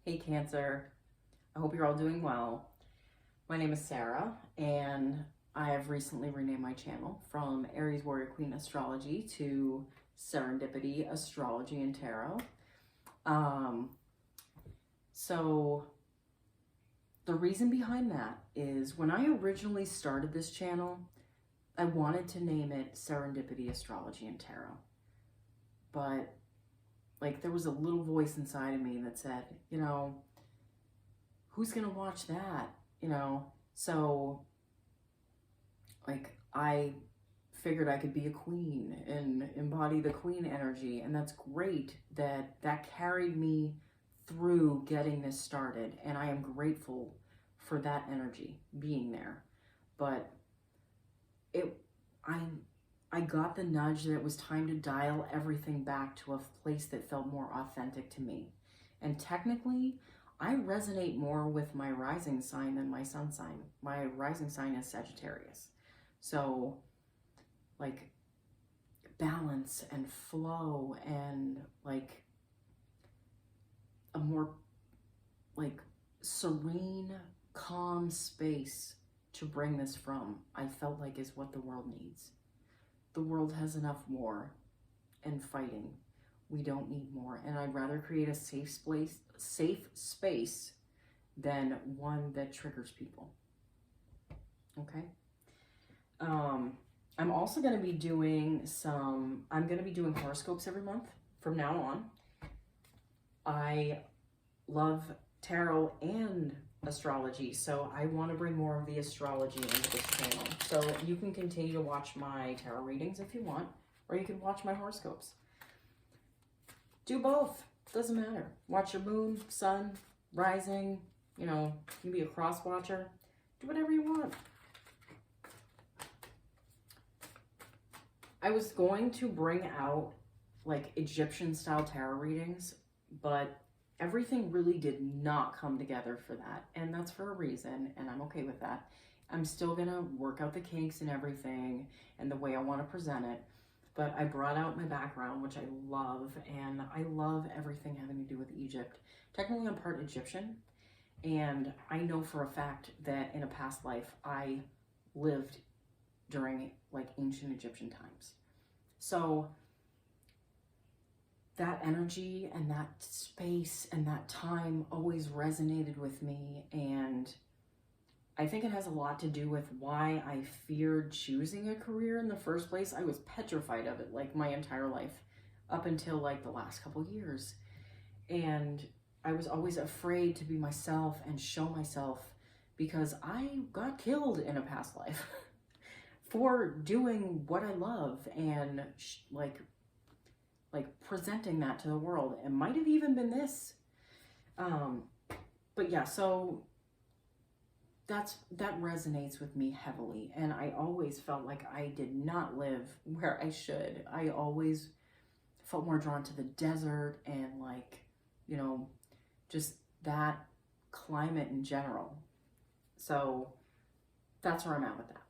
Hey Cancer, I hope you're all doing well. My name is Sarah and I have recently renamed my channel from Aries Warrior Queen Astrology to Serendipity Astrology and Tarot. So the reason behind that is when I originally started this channel, I wanted to name it Serendipity Astrology and Tarot. But like there was a little voice inside of me that said, you know, who's gonna watch that? You know, so like I figured I could be a queen and embody the queen energy, and that's great that carried me through getting this started, and I am grateful for that energy being there. But I got the nudge that it was time to dial everything back to a place that felt more authentic to me. And technically, I resonate more with my rising sign than my sun sign. My rising sign is Sagittarius. So, like, balance and flow and, like, a more, like, serene, calm space to bring this from, I felt like is what the world needs. The world has enough war and fighting. We don't need more. And I'd rather create a safe space than one that triggers people. Okay. I'm also going to be doing horoscopes every month from now on. I love tarot and astrology, so I want to bring more of the astrology into this channel. So you can continue to watch my tarot readings if you want, or you can watch my horoscopes. Do both, doesn't matter. Watch your moon, sun, rising, you know, you can be a cross watcher. Do whatever you want. I was going to bring out like Egyptian style tarot readings, but everything really did not come together for that. And that's for a reason, and I'm okay with that. I'm still gonna work out the kinks and everything and the way I want to present it. But I brought out my background, which I love, and I love everything having to do with Egypt. Technically, I'm part Egyptian, and I know for a fact that in a past life, I lived during like ancient Egyptian times. So that energy and that space and that time always resonated with me, and I think it has a lot to do with why I feared choosing a career in the first place. I was petrified of it like my entire life up until like the last couple years. And I was always afraid to be myself and show myself because I got killed in a past life for doing what I love and like presenting that to the world. It might have even been this. But yeah, so that resonates with me heavily, and I always felt like I did not live where I should. I always felt more drawn to the desert and like, you know, just that climate in general. So that's where I'm at with that.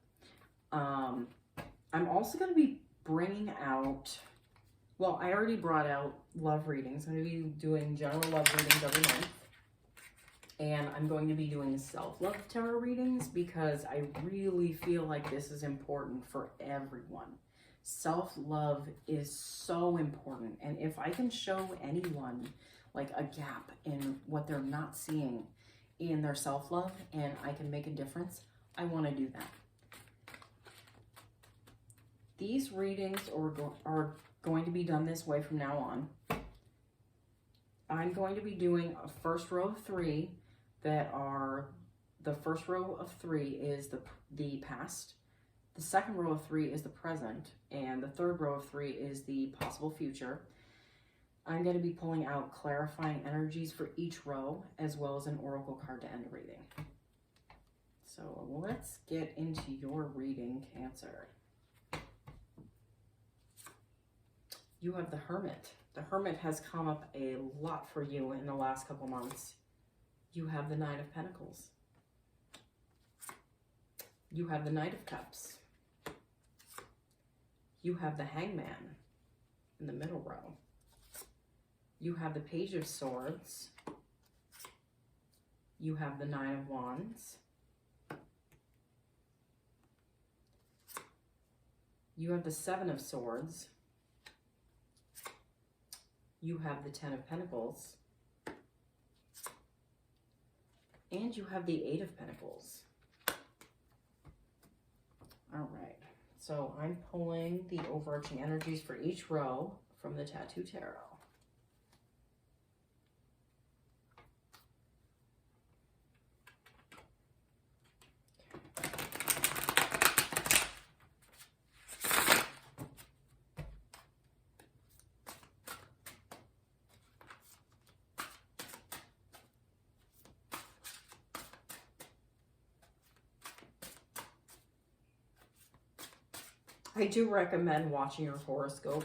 I'm also going to be bringing out, well, I already brought out love readings. I'm going to be doing general love readings every month. And I'm going to be doing self-love tarot readings because I really feel like this is important for everyone. Self-love is so important. And if I can show anyone like a gap in what they're not seeing in their self-love and I can make a difference, I want to do that. These readings are going to be done this way from now on. I'm going to be doing a first row of 3 that are, the first row of 3 is the past, the second row of 3 is the present, and the third row of 3 is the possible future. I'm going to be pulling out clarifying energies for each row, as well as an oracle card to end a reading. So let's get into your reading, Cancer. You have the Hermit. The Hermit has come up a lot for you in the last couple months. You have the Nine of Pentacles. You have the Knight of Cups. You have the Hangman in the middle row. You have the Page of Swords. You have the Nine of Wands. You have the Seven of Swords. You have the Ten of Pentacles. And you have the Eight of Pentacles. All right. So I'm pulling the overarching energies for each row from the Tattoo Tarot. I do recommend watching your horoscope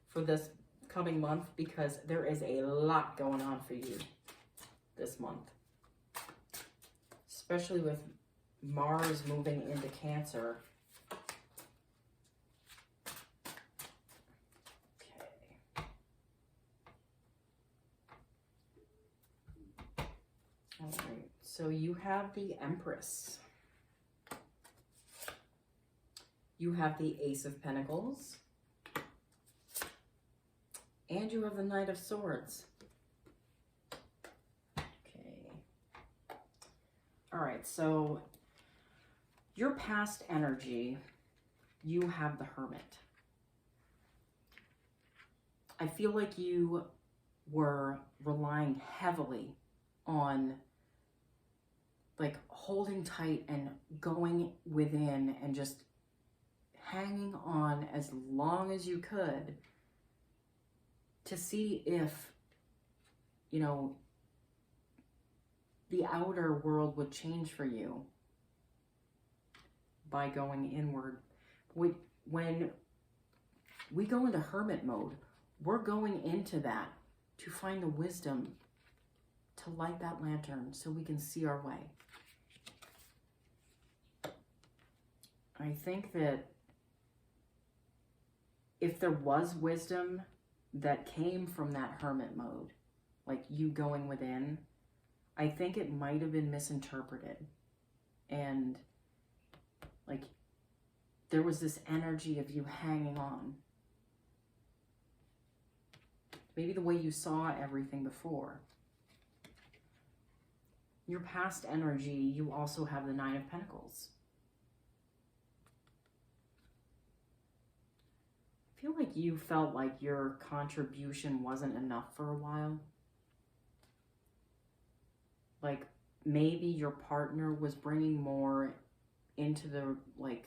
for this coming month because there is a lot going on for you this month. Especially with Mars moving into Cancer. Okay. All right. So you have the Empress. You have the Ace of Pentacles. And you have the Knight of Swords. Okay. All right, so your past energy, you have the Hermit. I feel like you were relying heavily on like holding tight and going within and just hanging on as long as you could to see if, you know, the outer world would change for you by going inward. When we go into hermit mode, we're going into that to find the wisdom to light that lantern so we can see our way. I think that if there was wisdom that came from that hermit mode, like you going within, I think it might have been misinterpreted. And like there was this energy of you hanging on. Maybe the way you saw everything before. Your past energy, you also have the Nine of Pentacles. I feel like you felt like your contribution wasn't enough for a while. Like maybe your partner was bringing more into the, like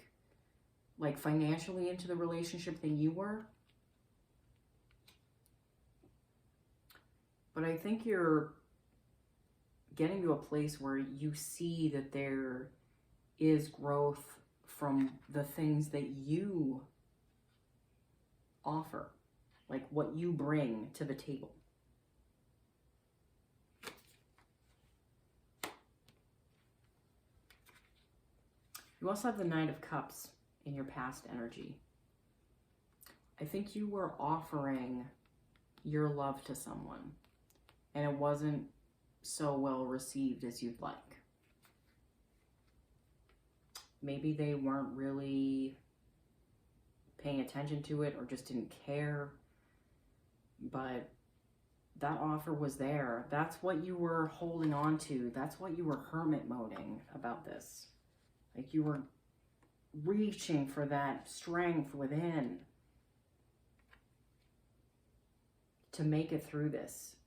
financially into the relationship than you were. But I think you're getting to a place where you see that there is growth from the things that you offer, like what you bring to the table. You also have the Knight of Cups in your past energy. I think you were offering your love to someone and it wasn't so well received as you'd like. Maybe they weren't really paying attention to it or just didn't care, but that offer was there. That's what you were holding on to. That's what you were hermit moding about this. Like you were reaching for that strength within to make it through this.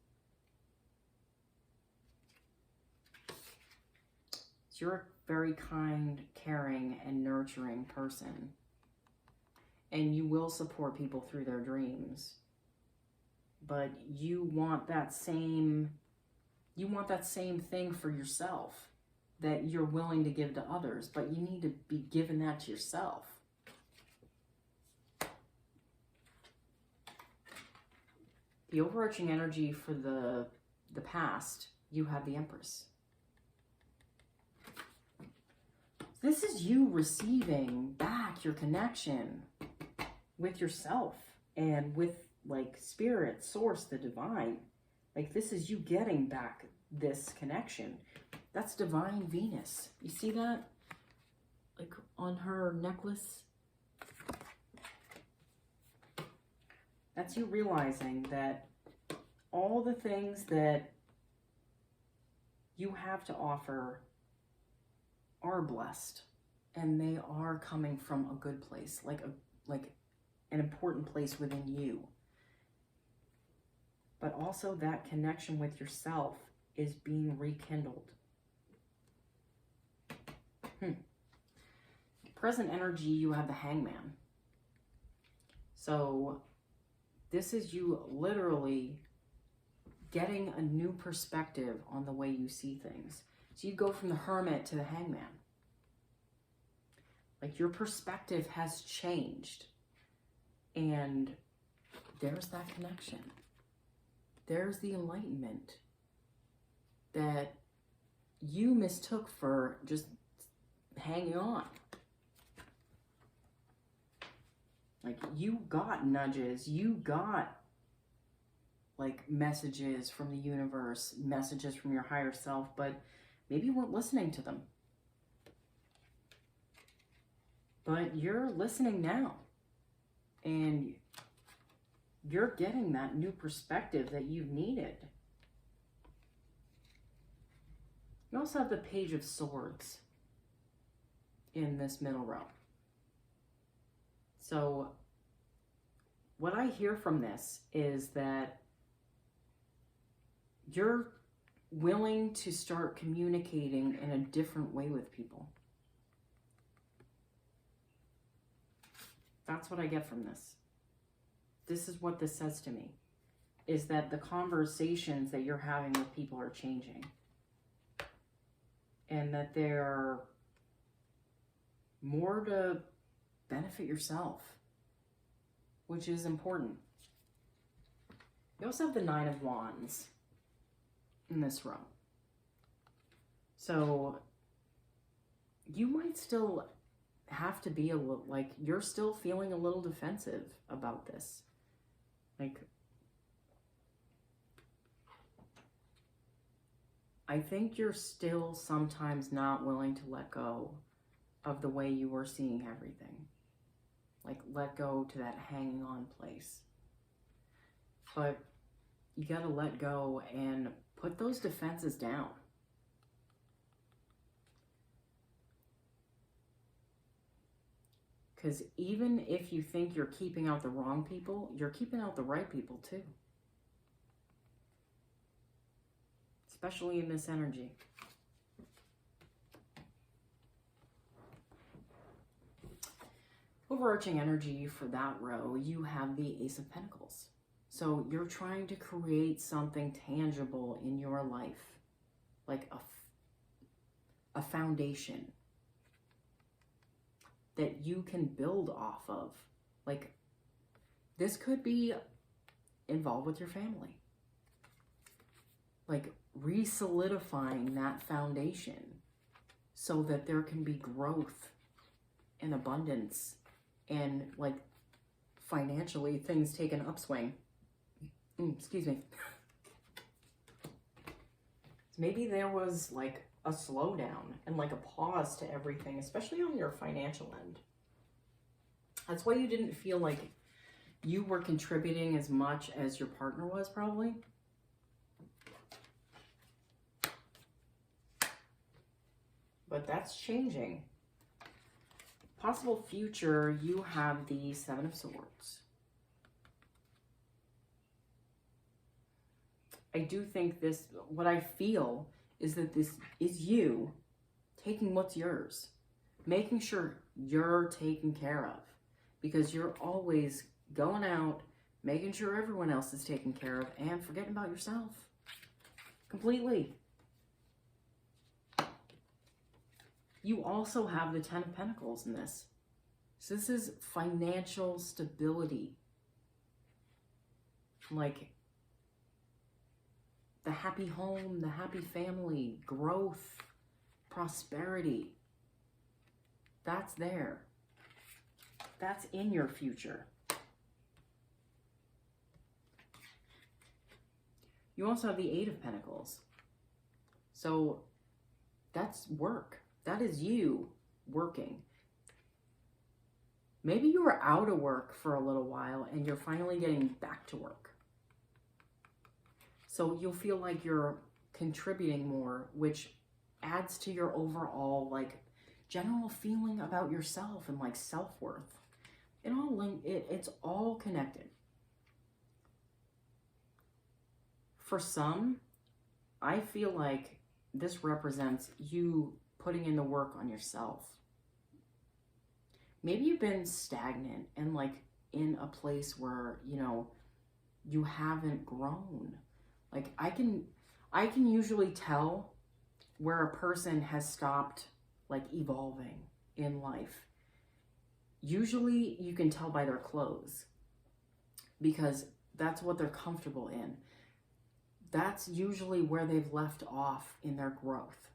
So you're a very kind, caring, and nurturing person. And you will support people through their dreams. But you want that same thing for yourself that you're willing to give to others, but you need to be giving that to yourself. The overarching energy for the past, you have the Empress. This is you receiving back your connection with yourself and with like spirit, source, the divine. Like this is you getting back this connection. That's divine Venus. You see that? Like on her necklace? That's you realizing that all the things that you have to offer are blessed, and they are coming from a good place, like an important place within you. But also that connection with yourself is being rekindled. Present energy, you have the Hangman. So this is you literally getting a new perspective on the way you see things. So you go from the Hermit to the Hangman. Like your perspective has changed. And there's that connection. There's the enlightenment that you mistook for just hanging on. Like you got nudges, you got like messages from the universe, messages from your higher self, but maybe you weren't listening to them. But you're listening now. And you're getting that new perspective that you've needed. You also have the Page of Swords in this middle row. So what I hear from this is that you're willing to start communicating in a different way with people. That's what I get from this. This is what this says to me, is that the conversations that you're having with people are changing. And that they're more to benefit yourself, which is important. You also have the Nine of Wands in this row. So you might still have to be a little, like, you're still feeling a little defensive about this. Like, I think you're still sometimes not willing to let go of the way you were seeing everything. Like, let go to that hanging on place. But you gotta let go and put those defenses down. Because even if you think you're keeping out the wrong people, you're keeping out the right people too. Especially in this energy. Overarching energy for that row, you have the Ace of Pentacles. So you're trying to create something tangible in your life. Like a foundation that you can build off of. Like, this could be involved with your family. Like, re-solidifying that foundation so that there can be growth and abundance and, like, financially things take an upswing. Excuse me. Maybe there was, like, a slowdown and like a pause to everything, especially on your financial end. That's why you didn't feel like you were contributing as much as your partner was, probably. But that's changing. Possible future, you have the Seven of Swords. I do think this, what I feel is that this is you taking what's yours, making sure you're taken care of, because you're always going out, making sure everyone else is taken care of, and forgetting about yourself completely. You also have the Ten of Pentacles in this. So this is financial stability. Like, the happy home, the happy family, growth, prosperity. That's there. That's in your future. You also have the Eight of Pentacles. So that's work. That is you working. Maybe you were out of work for a little while and you're finally getting back to work. So you'll feel like you're contributing more, which adds to your overall like general feeling about yourself and like self-worth. It's all connected. For some, I feel like this represents you putting in the work on yourself. Maybe you've been stagnant and like in a place where, you know, you haven't grown. Like I can usually tell where a person has stopped like evolving in life. Usually you can tell by their clothes because that's what they're comfortable in. That's usually where they've left off in their growth.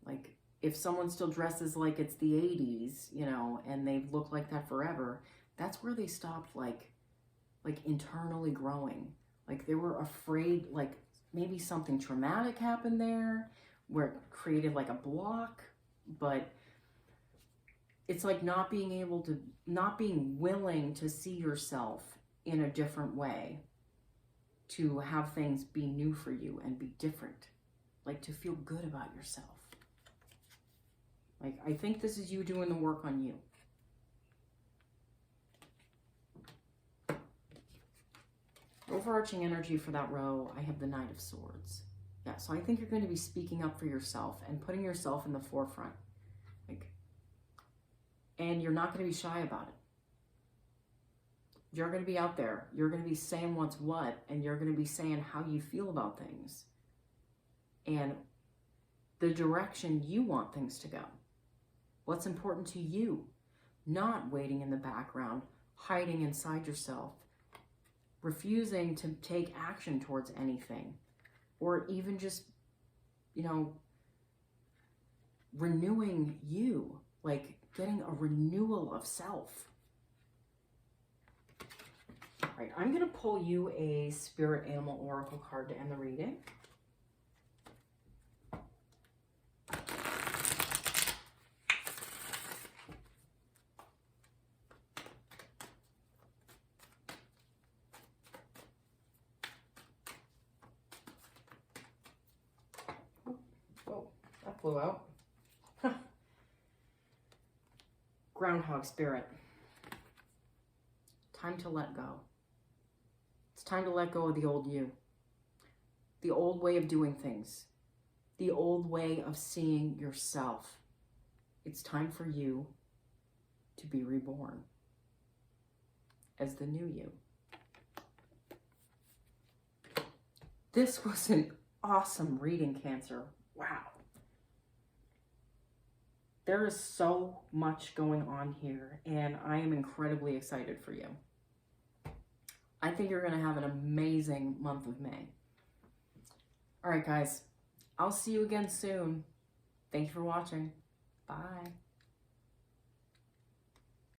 Like if someone still dresses like it's the 80s, you know, and they've looked like that forever, that's where they stopped like internally growing. Like they were afraid, like maybe something traumatic happened there where it created like a block, but it's like not being willing to see yourself in a different way, to have things be new for you and be different, like to feel good about yourself. Like, I think this is you doing the work on you. Overarching energy for that row, I have the Knight of Swords. Yeah, so I think you're going to be speaking up for yourself and putting yourself in the forefront. And you're not going to be shy about it. You're going to be out there. You're going to be saying what's what, and you're going to be saying how you feel about things and the direction you want things to go. What's important to you, not waiting in the background, hiding inside yourself, refusing to take action towards anything, or even just, you know, renewing you, like getting a renewal of self. All right, I'm going to pull you a Spirit Animal Oracle card to end the reading. Oh, that flew out. Groundhog Spirit. Time to let go. It's time to let go of the old you. The old way of doing things. The old way of seeing yourself. It's time for you to be reborn as the new you. This was an awesome reading, Cancer. Wow. There is so much going on here, and I am incredibly excited for you. I think you're going to have an amazing month of May. All right, guys. I'll see you again soon. Thank you for watching. Bye.